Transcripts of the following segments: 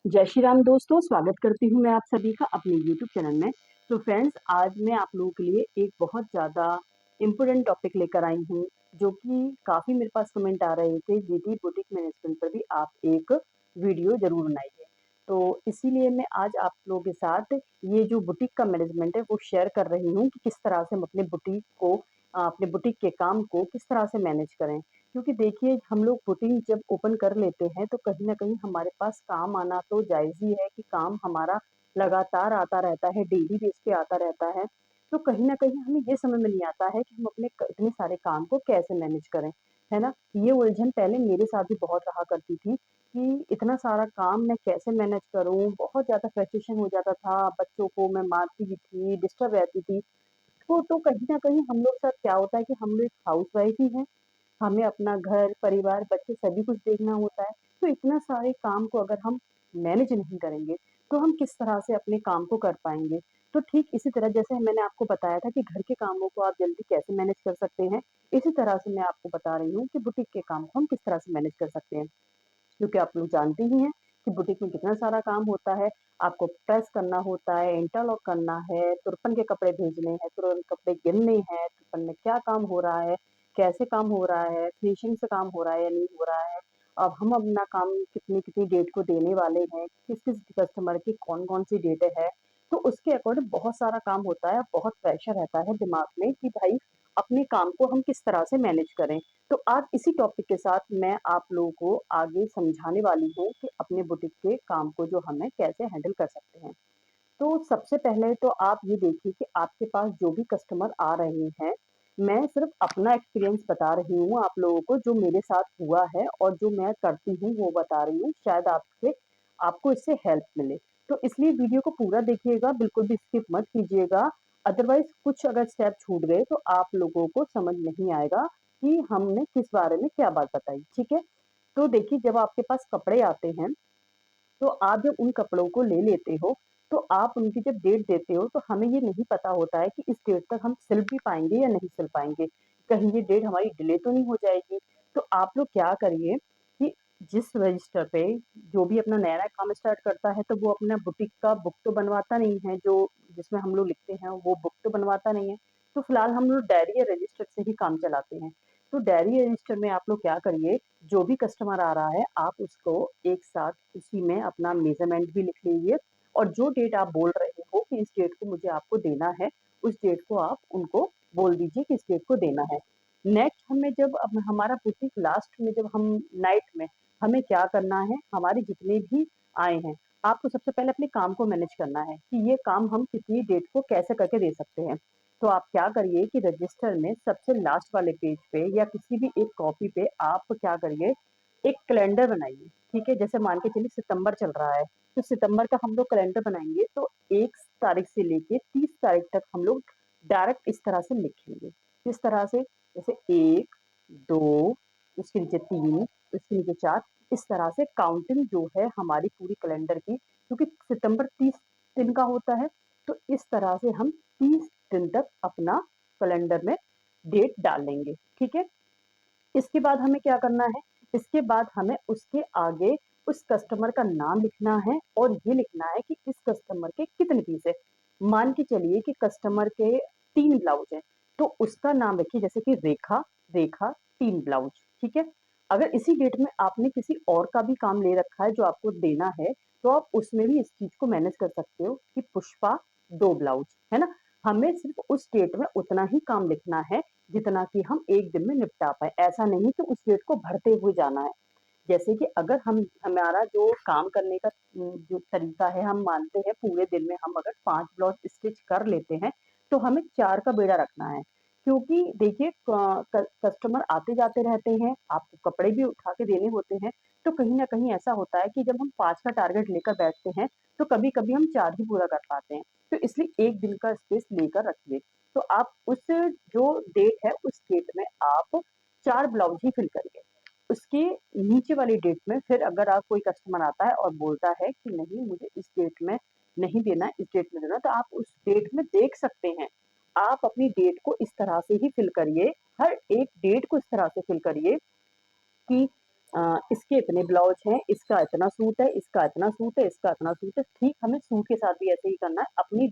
जय श्री राम दोस्तों, स्वागत करती हूँ मैं आप सभी का अपने यूट्यूब चैनल में। तो फ्रेंड्स, आज मैं आप लोगों के लिए एक बहुत ज़्यादा इम्पोर्टेंट टॉपिक लेकर आई हूँ, जो कि काफ़ी मेरे पास कमेंट आ रहे थे, जीडी बुटीक मैनेजमेंट पर भी आप एक वीडियो ज़रूर बनाइए। तो इसीलिए मैं आज आप लोगों के साथ ये जो बुटीक का मैनेजमेंट है, वो शेयर कर रही हूँ कि किस तरह से हम अपने बुटीक को अपने बुटीक के काम को किस तरह से मैनेज करें। क्योंकि देखिए, हम लोग बुटीक जब ओपन कर लेते हैं तो कहीं न कहीं हमारे पास काम आना तो जायज़ ही है कि काम हमारा लगातार आता रहता है, डेली बेस पे आता रहता है। तो कहीं न कहीं हमें ये समझ में नहीं आता है कि हम अपने इतने सारे काम को कैसे मैनेज करें, है ना? ये उलझन पहले मेरे साथ भी बहुत रहा करती थी कि इतना सारा काम मैं कैसे मैनेज करूँ? बहुत ज़्यादा फ्रस्ट्रेशन हो जाता था, बच्चों को मैं मारती भी थी, डिस्टर्ब रहती थी। तो कहीं न कहीं हम लोग के साथ क्या होता है कि हम लोग एक हाउसवाइफ ही हैं, हमें अपना घर, परिवार, बच्चे सभी कुछ देखना होता है। तो इतना सारे काम को अगर हम मैनेज नहीं करेंगे, तो हम किस तरह से अपने काम को कर पाएँगे? तो ठीक इसी तरह जैसे मैंने आपको बताया था कि घर के कामों को आप जल्दी कैसे मैनेज कर सकते हैं, इसी तरह से मैं आपको बता रही हूँ कि बुटीक के काम को हम किस तरह से मैनेज कर सकते हैं। क्योंकि आप लोग जानते ही हैं कि बुटीक में कितना सारा काम होता है। आपको प्रेस करना होता है, इंटरलॉक करना है, तुरपन के कपड़े भेजने हैं, तुरंत कपड़े गिनने हैं, तुरपन में क्या काम हो रहा है, कैसे काम हो रहा है, फिनिशिंग से काम हो रहा है या नहीं हो रहा है। अब हम अपना काम कितनी-कितनी डेट को देने वाले हैं, किस-किस कस्टमर की कौन-कौन सी डेटें हैं। तो उसके अकॉर्डिंग बहुत सारा काम होता है, बहुत प्रेशर रहता है दिमाग में कि भाई अपने काम को हम किस तरह से मैनेज करें। तो आज इसी टॉपिक के साथ मैं आप लोगों को आगे समझाने वाली हूँ कि अपने बुटीक के काम को जो हमें कैसे हैंडल कर सकते हैं। तो सबसे पहले तो आप ये देखिए कि आपके पास जो भी कस्टमर आ रहे हैं, मैं सिर्फ़ अपना एक्सपीरियंस बता रही हूँ आप लोगों को, जो मेरे साथ हुआ है और जो मैं करती हूँ वो बता रही हूँ, शायद आपको इससे हेल्प मिले। तो इसलिए वीडियो को पूरा देखिएगा, बिल्कुल भी स्किप मत कीजिएगा, अदरवाइज़ कुछ अगर स्टेप छूट गए तो आप लोगों को समझ नहीं आएगा कि हमने किस बारे में क्या बात बताई, ठीक है? तो देखिए, जब आपके पास कपड़े आते हैं, तो आप जब उन कपड़ों को ले लेते हो, तो आप उनकी जब डेट देते हो, तो हमें ये नहीं पता होता है कि इस डेट तक हम सिल भी पाएँगे या नहीं सिल पाएँगे। कहीं ये डेट हमारी डिले तो नहीं हो जाएगी। तो आप लोग क्या करिए कि जिस रजिस्टर पे जो भी अपना नया-नया काम स्टार्ट करता है, तो वो अपना बुटीक का बुक तो बनवाता नहीं है, जो जिसमें हम लोग लिखते हैं, वो बुक तो बनवाता नहीं है। तो फिलहाल हम लोग डायरी या रजिस्टर से ही काम चलाते हैं। तो डायरी या रजिस्टर में आप लोग क्या करिए, जो भी कस्टमर आ रहा है, आप उसको एक साथ उसी में अपना मेज़रमेंट भी लिख लीजिए और जो डेट आप बोल रहे हो कि इस डेट को मुझे आपको देना है, उस डेट को आप उनको बोल दीजिए कि इस डेट को देना है। नेक्स्ट हमें जब अब हमारा बुटीक लास्ट में जब हम नाइट में हमें क्या करना है, हमारे जितने भी आए हैं, आपको सबसे पहले अपने काम को मैनेज करना है कि ये काम हम कितनी डेट को कैसे करके दे सकते हैं। तो आप क्या करिए कि रजिस्टर में सबसे लास्ट वाले पेज पे या किसी भी एक कॉपी पे आप क्या करिए, एक कैलेंडर बनाइए, ठीक है? जैसे मान के चलिए सितंबर चल रहा है, तो सितंबर का हम लोग कैलेंडर बनाएँगे तो 1 तारीख से लेके 30 तारीख तक हम लोग डायरेक्ट इस तरह से लिखेंगे। किस तरह से? जैसे 1, 2, उसके नीचे 3, उसके नीचे 4, इस तरह से काउंटिंग जो है हमारी पूरी कैलेंडर की, क्योंकि सितंबर 30 दिन का होता है, तो इस तरह से हम 30 दिन तक अपना कैलेंडर में डेट डाल लेंगे, ठीक है? इसके बाद हमें क्या करना है, इसके बाद हमें उसके आगे उस कस्टमर का नाम लिखना है और ये लिखना है कि इस कस्टमर के कितने पीस है। मान के चलिए कि कस्टमर के 3 ब्लाउज़ हैं, तो उसका नाम रखिए जैसे कि रेखा, रेखा 3 ब्लाउज़, ठीक है? अगर इसी डेट में आपने किसी और का भी काम ले रखा है जो आपको देना है, तो आप उसमें भी इस चीज़ को मैनेज कर सकते हो कि पुष्पा 2 ब्लाउज़, है ना? हमें सिर्फ़ उस डेट में उतना ही काम लिखना है जितना कि हम 1 दिन में निपटा पाएँ। ऐसा नहीं कि उस डेट को भरते हुए जाना है। जैसे कि अगर हम हमारा जो काम करने का जो तरीका है, हम मानते हैं पूरे दिन में हम अगर 5 ब्लाउज़ स्टिच कर लेते हैं, तो हमें 4 का बेड़ा रखना है। क्योंकि देखिए कस्टमर आते-जाते रहते हैं, आपको कपड़े भी उठा के देने होते हैं, तो कहीं न कहीं ऐसा होता है कि जब हम 5 का टारगेट लेकर बैठते हैं, तो कभी-कभी हम 4 ही पूरा कर पाते हैं। तो इसलिए 1 दिन का स्पेस लेकर रखिए। तो आप उस जो डेट है, उस डेट में आप 4 ब्लाउज़ ही फिल करिए। उसके नीचे वाली डेट में फिर अगर आप कोई कस्टमर आता है और बोलता है कि नहीं मुझे इस डेट में नहीं देना, इस डेट में देना, तो आप उस डेट में देख सकते हैं। आप अपनी डेट को इस तरह से ही फिल करिए, हर एक डेट को इस तरह से फिल करिए कि इसके इतने ब्लाउज हैं, इसका इतना सूट है, इसका इतना सूट है, इसका इतना सूट है। ठीक हमें सूट के साथ भी ऐसे ही करना है, अपनी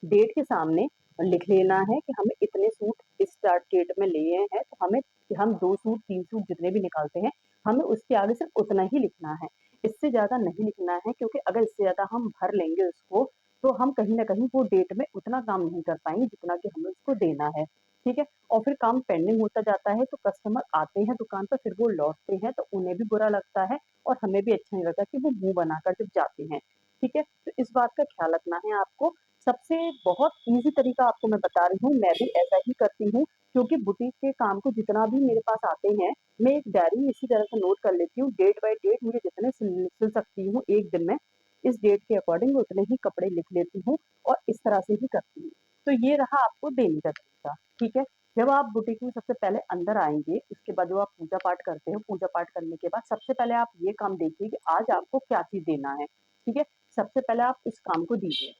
डेट के सामने लिख लेना है कि हमें इतने सूट इस स्टार्ट डेट में लिए हैं, तो हम 2 सूट 3 सूट जितने भी निकालते हैं, हमें उसके आगे सिर्फ उतना ही लिखना है। इससे ज़्यादा नहीं लिखना है, क्योंकि अगर इससे ज़्यादा हम भर लेंगे उसको, तो हम कहीं न कहीं वो डेट में उतना काम नहीं कर पाएँगे जितना कि हमें उसको देना है, ठीक है? और फिर काम पेंडिंग होता जाता है, तो कस्टमर आते हैं दुकान पर, फिर वो लौटते हैं, तो उन्हें भी बुरा लगता है और हमें भी अच्छा नहीं लगता कि वो मुँह बनाकर जब जाते हैं, ठीक है? तो इस बात का ख्याल रखना है आपको। सबसे बहुत ईज़ी तरीका आपको मैं बता रही हूँ, मैं भी ऐसा ही करती हूँ, क्योंकि बुटीक के काम को जितना भी मेरे पास आते हैं, मैं एक डायरी में इसी तरह से नोट कर लेती हूँ, डेट बाय डेट मुझे जितने सिल सकती हूँ 1 दिन में, इस डेट के अकॉर्डिंग उतने ही कपड़े लिख लेती हूँ और इस तरह से ही करती हूँ। तो ये रहा आपको देने का तरीका, ठीक है? जब आप बुटीक में सबसे पहले अंदर आएँगे, उसके बाद जो आप पूजा पाठ करते हो, पूजा पाठ करने के बाद सबसे पहले आप ये काम देखिए कि आज आपको क्या चीज़ देना है, ठीक है? सबसे पहले आप उस काम को दीजिए,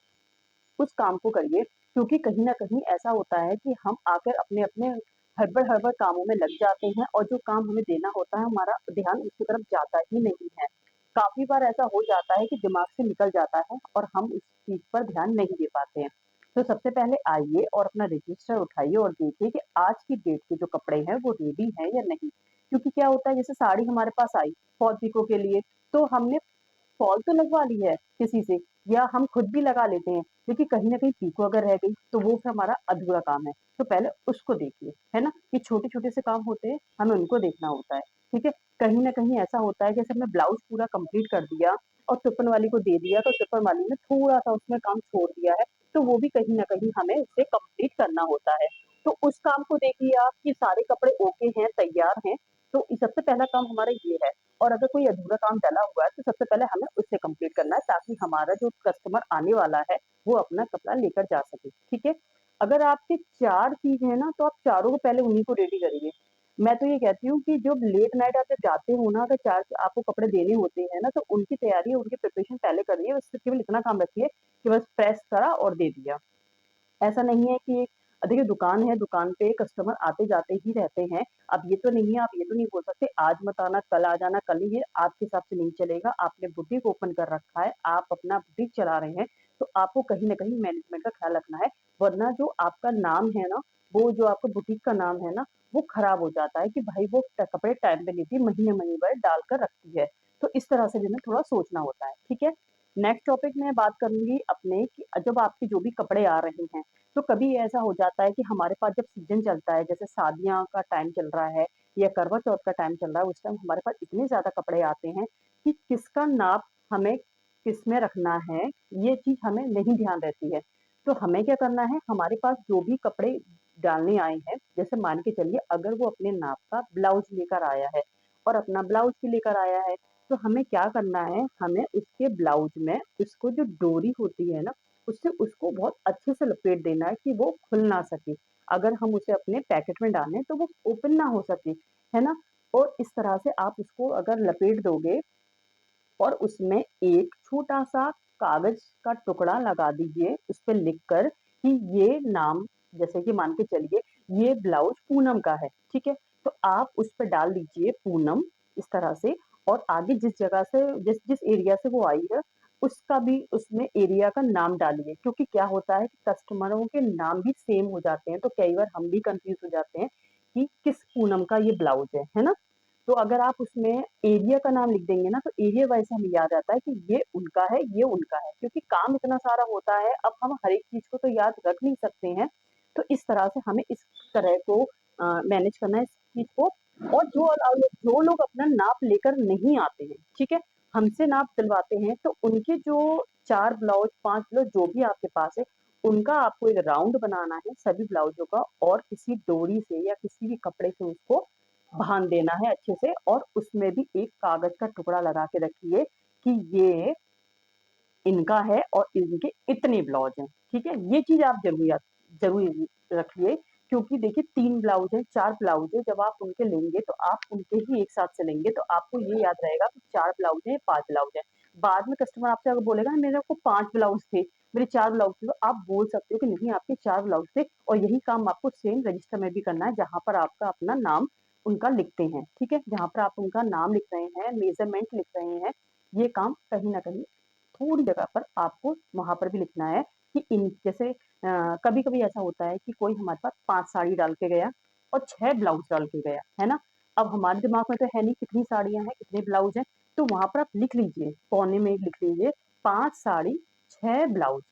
उस काम को करिए, क्योंकि कहीं न कहीं ऐसा होता है कि हम आकर अपने-अपने हड़बड़-हड़बड़ कामों में लग जाते हैं और जो काम हमें देना होता है, हमारा ध्यान उसकी तरफ जाता ही नहीं है। काफ़ी बार ऐसा हो जाता है कि दिमाग से निकल जाता है और हम उस चीज़ पर ध्यान नहीं दे पाते हैं। तो सबसे पहले आइए और अपना रजिस्टर उठाइए और देखिए कि आज की डेट के जो कपड़े हैं वो रेडी हैं या नहीं। क्योंकि क्या होता है, जैसे साड़ी हमारे पास आई फॉल पिको के लिए, तो हमने फॉल तो लगवा ली है किसी से या हम खुद भी लगा लेते हैं, क्योंकि कहीं न कहीं पीको अगर रह गई तो वो फिर हमारा अधूरा काम है। तो पहले उसको देखिए, है ना? ये छोटे-छोटे से काम होते हैं, हमें उनको देखना होता है, ठीक है? कहीं न कहीं ऐसा होता है जैसे हमने ब्लाउज़ पूरा कंप्लीट कर दिया और सिपन वाली को दे दिया, तो सिपन वाली ने थोड़ा-सा उसमें काम छोड़ दिया है, तो वो भी कहीं न कहीं हमें उसे कंप्लीट करना होता है। तो उस काम को देखिए आप कि सारे कपड़े ओके हैं, तैयार हैं, तो सबसे पहला काम हमारा ये है। और अगर कोई अधूरा काम डला हुआ है, तो सबसे पहले हमें उससे कंप्लीट करना है, ताकि हमारा जो कस्टमर आने वाला है, वो अपना कपड़ा लेकर जा सके, ठीक है? अगर आपके 4 चीज़ है ना, तो आप चारों को पहले उन्हीं को रेडी करिए। मैं तो ये कहती हूँ कि जब लेट नाइट आप जब जाते हो ना, अगर 4 आपको कपड़े देने होते हैं ना, तो उनकी तैयारी, उनकी प्रिपरेशन पहले करिए, बस केवल इतना काम रखिए कि बस प्रेस करा और दे दिया। ऐसा नहीं है कि देखिए दुकान है, दुकान पे कस्टमर आते-जाते ही रहते हैं। अब ये तो नहीं है, आप ये तो नहीं बोल सकते आज मत आना, कल आ जाना, कल ही, ये आपके हिसाब से नहीं चलेगा। आपने बुटीक ओपन कर रखा है, आप अपना बुटीक चला रहे हैं, तो आपको कहीं न कहीं मैनेजमेंट का ख़्याल रखना है, वरना जो आपका नाम है ना, वो जो आपका बुटीक का नाम है ना, वो खराब हो जाता है कि भाई वो कपड़े टाइम पे नहीं थी, महीने-महीने भर डाल कर रखती है। तो इस तरह से भी हमें थोड़ा सोचना होता है, ठीक है? नेक्स्ट टॉपिक मैं बात करूँगी अपने कि जब आपके जो भी कपड़े आ रहे हैं, तो कभी ऐसा हो जाता है कि हमारे पास जब सीज़न चलता है, जैसे शादियाँ का टाइम चल रहा है या करवा चौथ का टाइम चल रहा है, उस टाइम हमारे पास इतने ज़्यादा कपड़े आते हैं कि किसका नाप हमें किसमें रखना है, ये चीज़ हमें नहीं ध्यान रहती है। तो हमें क्या करना है, हमारे पास जो भी कपड़े डालने आए हैं, जैसे मान के चलिए अगर वो अपने नाप का ब्लाउज़ लेकर आया है और अपना ब्लाउज़ भी लेकर आया है, तो हमें क्या करना है, हमें उसके ब्लाउज़ में उसको जो डोरी होती है ना, उससे उसको बहुत अच्छे से लपेट देना है कि वो खुल ना सके। अगर हम उसे अपने पैकेट में डालें तो वो ओपन ना हो सके, है ना? और इस तरह से आप उसको अगर लपेट दोगे और उसमें एक छोटा-सा कागज़ का टुकड़ा लगा दीजिए, उस पे लिख कर कि ये नाम, जैसे कि मान के चलिए ये ब्लाउज़ पूनम का है, ठीक है? तो आप उस पे डाल दीजिए पूनम, इस तरह से, और आगे जिस जगह से जिस जिस एरिया से वो आई है, उसका भी उसमें एरिया का नाम डालिए, क्योंकि क्या होता है कि कस्टमरों के नाम भी सेम हो जाते हैं, तो कई बार हम भी कन्फ्यूज़ हो जाते हैं कि किस पूनम का ये ब्लाउज़ है ना? तो अगर आप उसमें एरिया का नाम लिख देंगे ना, तो एरिया वाइज़ हमें याद आता है कि ये उनका है, ये उनका है। क्योंकि काम इतना सारा होता है, अब हम हर एक चीज़ को तो याद रख नहीं सकते हैं। तो इस तरह से हमें इस तरह को मैनेज करना है इस चीज़ को। और जो लोग अपना नाप लेकर नहीं आते हैं, ठीक है? हमसे नाप दिलवाते हैं, तो उनके जो 4 ब्लाउज़, 5 ब्लाउज़ जो भी आपके पास है, उनका आपको एक राउंड बनाना है सभी ब्लाउज़ों का, और किसी डोरी से या किसी भी कपड़े से उसको बाँध देना है अच्छे से, और उसमें भी एक कागज़ का टुकड़ा लगा के रखिए कि ये इनका है और इनके इतने ब्लाउज़ हैं, ठीक है? ये चीज़ आप ज़रूर रखिए, क्योंकि देखिए 3 ब्लाउज़ हैं, 4 ब्लाउज़ हैं, जब आप उनके लेंगे तो आप उनके ही एक साथ से लेंगे, तो आपको ये याद रहेगा कि 4 ब्लाउज़ हैं, 5 ब्लाउज़ हैं। बाद में कस्टमर आपसे अगर बोलेगा ना मेरे को 5 ब्लाउज़ थे, मेरे 4 ब्लाउज़ थे, तो आप बोल सकते हो कि नहीं आपके 4 ब्लाउज़ थे, और यही काम आपको सेम रजिस्टर में भी करना है, जहाँ पर आपका अपना नाम उनका लिखते हैं, ठीक है? जहाँ पर आप उनका नाम लिख रहे हैं, मेज़रमेंट लिख रहे हैं, ये काम कहीं न कहीं थोड़ी जगह पर आपको वहाँ पर भी लिखना है कि इन जैसे कभी-कभी ऐसा होता है कि कोई हमारे पास 5 साड़ी डाल के गया और 6 ब्लाउज़ डाल के गया, है ना? अब हमारे दिमाग में तो है नहीं कितनी साड़ियाँ हैं, कितने ब्लाउज़ हैं, तो वहाँ पर आप लिख लीजिए, कोने में लिख लीजिए 5 साड़ी, 6 ब्लाउज़।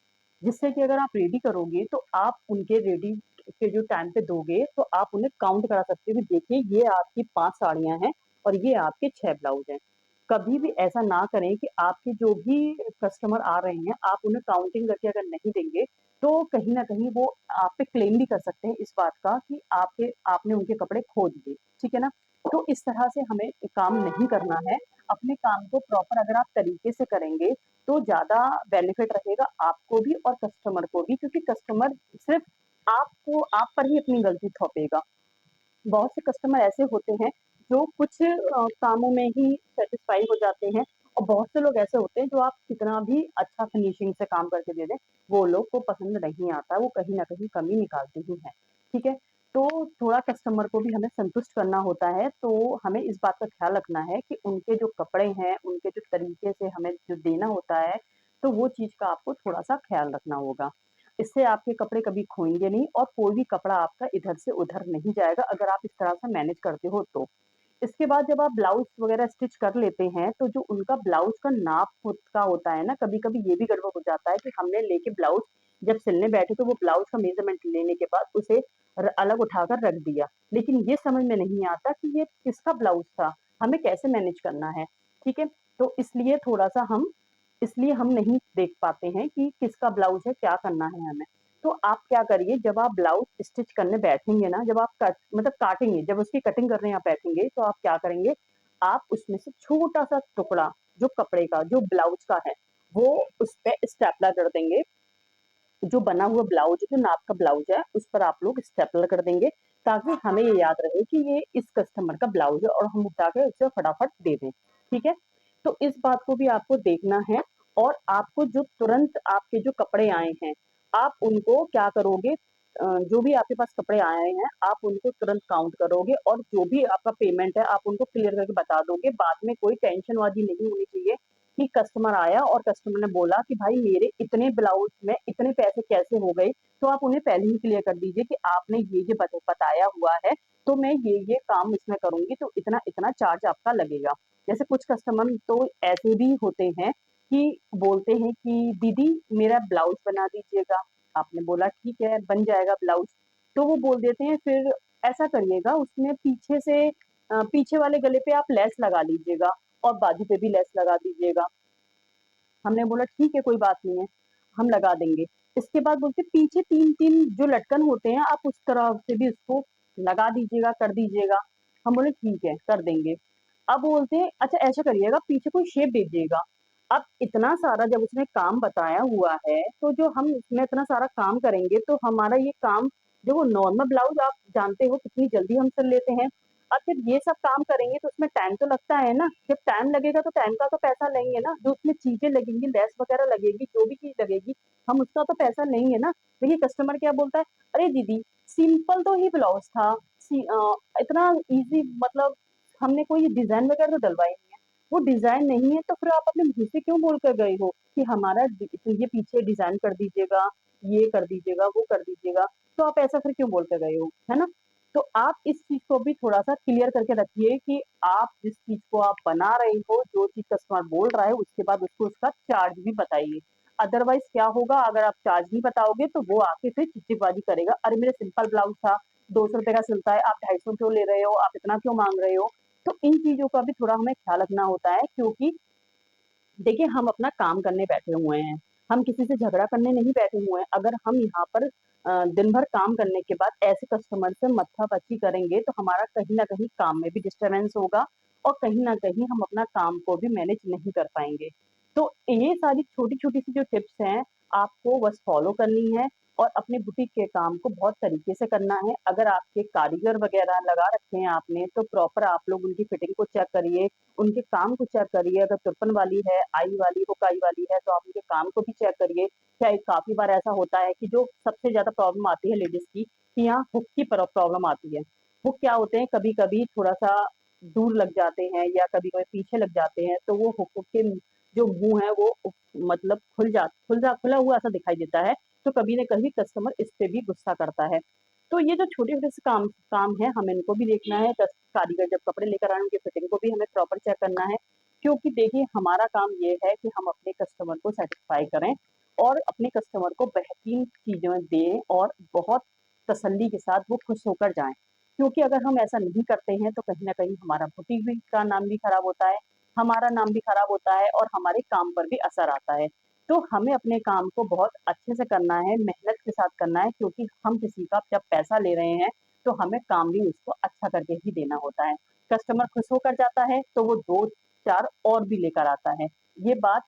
जिससे कि अगर आप रेडी करोगे तो आप उनके रेडी के जो टाइम पे दोगे तो आप उन्हें काउंट करा सकते हो कि देखिए ये आपकी 5 साड़ियाँ हैं और ये आपके 6 ब्लाउज़ हैं। कभी भी ऐसा ना करें कि आपके जो भी कस्टमर आ रहे हैं, आप उन्हें काउंटिंग करके अगर नहीं देंगे, तो कहीं न कहीं वो आप पे क्लेम भी कर सकते हैं इस बात का कि आपने उनके कपड़े खो दिए, ठीक है ना? तो इस तरह से हमें काम नहीं करना है। अपने काम को प्रॉपर अगर आप तरीके से करेंगे, तो ज़्यादा बेनिफिट रहेगा आपको भी और कस्टमर को भी क्योंकि कस्टमर सिर्फ़ आप पर ही अपनी गलती थोपेगा। बहुत से कस्टमर ऐसे होते हैं जो कुछ कामों में ही सैटिस्फाई हो जाते हैं और बहुत से लोग ऐसे होते हैं जो आप कितना भी अच्छा फिनिशिंग से काम करके दे दें, वो लोग को पसंद नहीं आता, वो कहीं न कहीं कमी निकालते ही हैं, ठीक है? तो थोड़ा कस्टमर को भी हमें संतुष्ट करना होता है, तो हमें इस बात का ख़्याल रखना है कि उनके जो कपड़े हैं, उनके जो तरीके से हमें जो देना होता है, तो वो चीज़ का आपको थोड़ा-सा ख़्याल रखना होगा। इससे आपके कपड़े कभी खोएँगे नहीं और कोई भी कपड़ा आपका इधर से उधर नहीं जाएगा अगर आप इस तरह से मैनेज करते हो तो। इसके बाद जब आप ब्लाउज़ वग़ैरह स्टिच कर लेते हैं, तो जो उनका ब्लाउज़ का नाप खुद का होता है ना, कभी-कभी ये भी गड़बड़ हो जाता है कि हमने लेके ब्लाउज़ जब सिलने बैठे तो वो ब्लाउज़ का मेज़रमेंट लेने के बाद उसे अलग उठाकर रख दिया। लेकिन ये समझ में नहीं आता कि ये किसका ब्लाउज़ था, हमें कैसे मैनेज करना है, ठीक है? तो इसलिए हम नहीं देख पाते हैं कि किसका ब्लाउज़ है, क्या करना है हमें। तो आप क्या करिए जब आप ब्लाउज़ स्टिच करने बैठेंगे ना, जब आप काटेंगे, जब उसकी कटिंग करने आप बैठेंगे तो आप क्या करेंगे, आप उसमें से छोटा-सा टुकड़ा जो कपड़े का, जो ब्लाउज़ का है, वो उस पे स्टेपलर कर देंगे। जो बना हुआ ब्लाउज़ जो नाप का ब्लाउज़ है, उस पर आप लोग स्टेपलर कर देंगे, ताकि हमें ये याद रहे कि ये इस कस्टमर का ब्लाउज़ है और हम उठा के उसे फटाफट दे दें, ठीक है? तो इस बात को भी आपको देखना है और आपको जो तुरंत आपके जो कपड़े आए हैं, आप उनको क्या करोगे जो भी आपके पास कपड़े आए हैं, आप उनको तुरंत काउंट करोगे और जो भी आपका पेमेंट है, आप उनको क्लियर करके बता दोगे। बाद में कोई टेंशनबाज़ी नहीं होनी चाहिए कि कस्टमर आया और कस्टमर ने बोला कि भाई मेरे इतने ब्लाउज़ में इतने पैसे कैसे हो गए? तो आप उन्हें पहले ही क्लियर कर दीजिए कि आपने ये बताया हुआ है, तो मैं ये काम इसमें करूँगी तो इतना-इतना चार्ज आपका लगेगा। जैसे कुछ कस्टमर तो ऐसे भी होते हैं कि बोलते हैं कि दीदी मेरा ब्लाउज़ बना दीजिएगा। आपने बोला ठीक है, बन जाएगा ब्लाउज़। तो वो बोल देते हैं फिर ऐसा करिएगा उसमें पीछे से पीछे वाले गले पे आप लेस लगा लीजिएगा और बाजू पे भी लेस लगा दीजिएगा। हमने बोला ठीक है कोई बात नहीं है, हम लगा देंगे। इसके बाद बोलते पीछे 3-3 जो लटकन होते हैं आप उस तरह से भी उसको लगा दीजिएगा, कर दीजिएगा। हम बोले ठीक है, कर देंगे। अब बोलते हैं अच्छा ऐसा करिएगा पीछे कोई शेप दे दीजिएगा। अब इतना सारा जब उसने काम बताया हुआ है, तो जो हम इसमें इतना सारा काम करेंगे तो हमारा ये काम जो वो नॉर्मल ब्लाउज़ आप जानते हो कितनी जल्दी हम सिल लेते हैं। अब फिर ये सब काम करेंगे तो उसमें टाइम तो लगता है ना, जब टाइम लगेगा तो टाइम का तो पैसा लेंगे ना, जो उसमें चीज़ें लगेंगी, लेस वगैरह लगेगी, जो भी चीज़ लगेगी, हम उसका तो पैसा लेंगे ना। देखिए कस्टमर क्या बोलता है, "अरे दीदी, सिंपल तो ही ब्लाउज़ था, इतना ईज़ी मतलब हमने कोई डिज़ाइन वगैरह तो डलवाई नहीं है।" वो डिज़ाइन नहीं है तो फिर आप अपने मुँह से क्यों बोल कर गए हो कि हमारा ये पीछे डिज़ाइन कर दीजिएगा, ये कर दीजिएगा, वो कर दीजिएगा, तो आप ऐसा फिर क्यों बोल के गए हो, है ना? तो आप इस चीज़ को भी थोड़ा-सा क्लियर करके रखिए कि आप जिस चीज़ को आप बना रहे हो, जो चीज़ कस्टमर बोल रहा है, उसके बाद उसको उसका चार्ज भी बताइए। अदरवाइज़ क्या होगा अगर आप चार्ज नहीं बताओगे तो वो आके फिर चिकचिकबाज़ी करेगा, "अरे! मेरा सिंपल ब्लाउज़ था, ₹200 का सिलता है, आप 250 क्यों ले रहे हो? आप इतना क्यों माँग रहे हो?" तो इन चीज़ों का भी थोड़ा हमें ख़्याल रखना होता है क्योंकि देखिए, हम अपना काम करने बैठे हुए हैं, हम किसी से झगड़ा करने नहीं बैठे हुए हैं। अगर हम यहाँ पर दिन भर काम करने के बाद ऐसे कस्टमर से माथापच्ची करेंगे, तो हमारा कहीं न कहीं काम में भी डिस्टर्बेंस होगा और कहीं न कहीं हम अपना काम को भी मैनेज नहीं कर पाएँगे। तो ये सारी छोटी-छोटी सी जो टिप्स हैं, आपको बस फ़ॉलो करनी है और अपने बुटीक के काम को बहुत तरीके से करना है। अगर आपके कारीगर वग़ैरह लगा रखे हैं आपने, तो प्रॉपर आप लोग उनकी फिटिंग को चेक करिए, उनके काम को चेक करिए, अगर तुरपन वाली है, आई वाली, हुक-आई वाली है, तो आप उनके काम को भी चेक करिए। क्या काफ़ी बार ऐसा होता है कि जो सबसे ज़्यादा प्रॉब्लम आती है लेडीज़ की, कि यहाँ हुक की प्रॉब्लम आती है। वो क्या होते हैं कभी-कभी थोड़ा-सा दूर लग जाते हैं या कभी-कभी पीछे लग जाते हैं, तो वो हुक के जो मुँह है वो मतलब खुला हुआ ऐसा दिखाई देता है, तो कभी न कभी कस्टमर इस पे भी गुस्सा करता है। तो ये जो छोटे-छोटे से काम काम है, हमें इनको भी देखना है, कारीगर जब कपड़े लेकर आए, उनकी फिटिंग को भी हमें प्रॉपर चेक करना है, क्योंकि देखिए हमारा काम ये है कि हम अपने कस्टमर को सैटिस्फाई करें और अपने कस्टमर को बेहतरीन चीज़ें दें और बहुत तसल्ली के साथ वो खुश होकर जाएँ। क्योंकि अगर हम ऐसा नहीं करते हैं, तो कहीं न कहीं हमारा बुटीक भी का नाम भी खराब होता है, हमारा नाम भी खराब होता है और हमारे काम पर भी असर आता है। तो हमें अपने काम को बहुत अच्छे से करना है, मेहनत के साथ करना है, क्योंकि हम किसी का जब पैसा ले रहे हैं, तो हमें काम भी उसको अच्छा करके ही देना होता है। कस्टमर खुश होकर जाता है, तो वो 2-4 और भी लेकर आता है। ये बात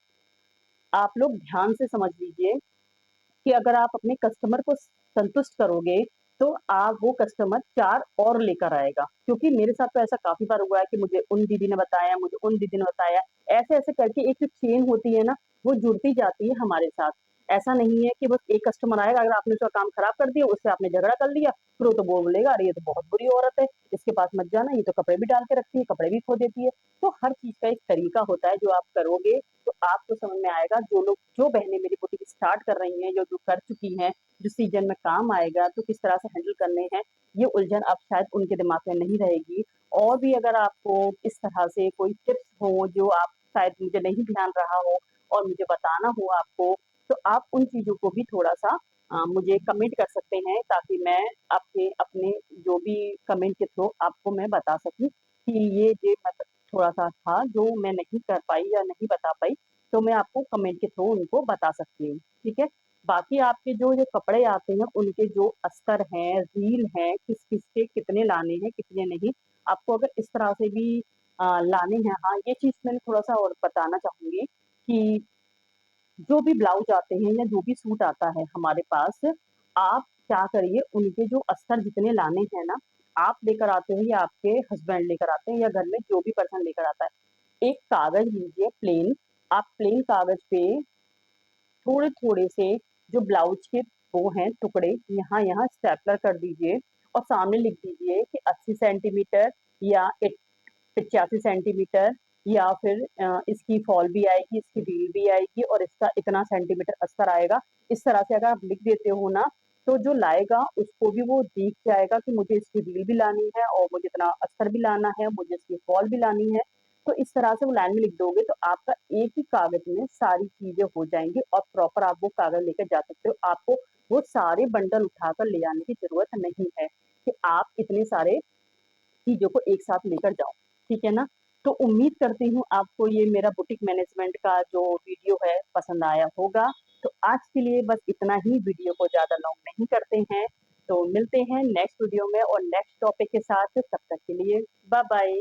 आप लोग ध्यान से समझ लीजिए कि अगर आप अपने कस्टमर को संतुष्ट करोगे, तो आप वो कस्टमर 4 और लेकर आएगा। क्योंकि मेरे साथ तो ऐसा काफ़ी बार हुआ है कि मुझे उन दीदी ने बताया, मुझे उन दीदी ने बताया। ऐसे-ऐसे करके एक जो चेन होती है ना, वो जुड़ती जाती है हमारे साथ। ऐसा नहीं है कि बस एक कस्टमर आएगा, अगर आपने उसका काम खराब कर दिया, उससे आपने झगड़ा कर लिया, फिर वो तो बोलेगा, "अरे! ये तो बहुत बुरी औरत है, इसके पास मत जाना, ये तो कपड़े भी डाल के रखती है, कपड़े भी खो देती है।" तो हर चीज़ का एक तरीका होता है, जो आप करोगे तो आपको समझ में आएगा। जो बहनें मेरी बुटीक स्टार्ट कर रही हैं, जो जो कर चुकी हैं, जो सीज़न में काम आएगा, तो किस तरह से हैंडल करने हैं, ये उलझन अब शायद उनके दिमाग में नहीं रहेगी। और भी अगर आपको इस तरह से कोई टिप्स हो, जो आप शायद मुझे नहीं ध्यान रहा हो और मुझे बताना हो आपको, तो आप उन चीज़ों को भी थोड़ा-सा मुझे कमेंट कर सकते हैं, ताकि मैं आपके अपने जो भी कमेंट के थ्रू आपको मैं बता सकूँ कि ये मतलब थोड़ा-सा था, जो मैं नहीं कर पाई या नहीं बता पाई, तो मैं आपको कमेंट के थ्रू उनको बता सकती हूँ, ठीक है? बाकी आपके जो कपड़े आते हैं, उनके जो अस्तर हैं, रील हैं, किस-किस के कितने लाने हैं, कितने नहीं, आपको अगर इस तरह से भी लाने हैं, हाँ, ये चीज़ मैंने थोड़ा-सा और बताना चाहूँगी कि जो भी ब्लाउज़ आते हैं या जो भी सूट आता है हमारे पास, आप क्या करिए, उनके जो अस्तर जितने लाने हैं ना, आप लेकर आते हो या आपके हस्बैंड लेकर आते हैं या घर में जो भी पर्सन लेकर आता है, एक कागज़ लीजिए प्लेन, आप प्लेन कागज़ पे थोड़े-थोड़े से जो ब्लाउज़ के वो हैं टुकड़े, यहाँ-यहाँ स्टेपलर कर दीजिए और सामने लिख दीजिए कि 80 सेंटीमीटर या 85 सेंटीमीटर या फिर इसकी फॉल भी आएगी, इसकी रील भी आएगी और इसका इतना सेंटीमीटर अस्तर आएगा। इस तरह से अगर आप लिख देते हो ना, तो जो लाएगा उसको भी वो दिख जाएगा कि मुझे इसकी रील भी लानी है और मुझे इतना अस्तर भी लाना है, मुझे इसकी फॉल भी लानी है। तो इस तरह से वो लाइन में लिख दोगे, तो आपका एक ही कागज़ में सारी चीज़ें हो जाएँगी और प्रॉपर आप वो कागज़ लेकर जा सकते हो। आपको वो सारे बंडल उठाकर ले आने की ज़रूरत नहीं है कि आप इतने सारे चीज़ों को एक साथ लेकर जाओ, ठीक है ना? तो उम्मीद करती हूँ आपको ये मेरा बुटीक मैनेजमेंट का जो वीडियो है पसंद आया होगा। तो आज के लिए बस इतना ही, वीडियो को ज़्यादा लॉन्ग नहीं करते हैं। तो मिलते हैं नेक्स्ट वीडियो में और नेक्स्ट टॉपिक के साथ, तब तक के लिए बाय बाय।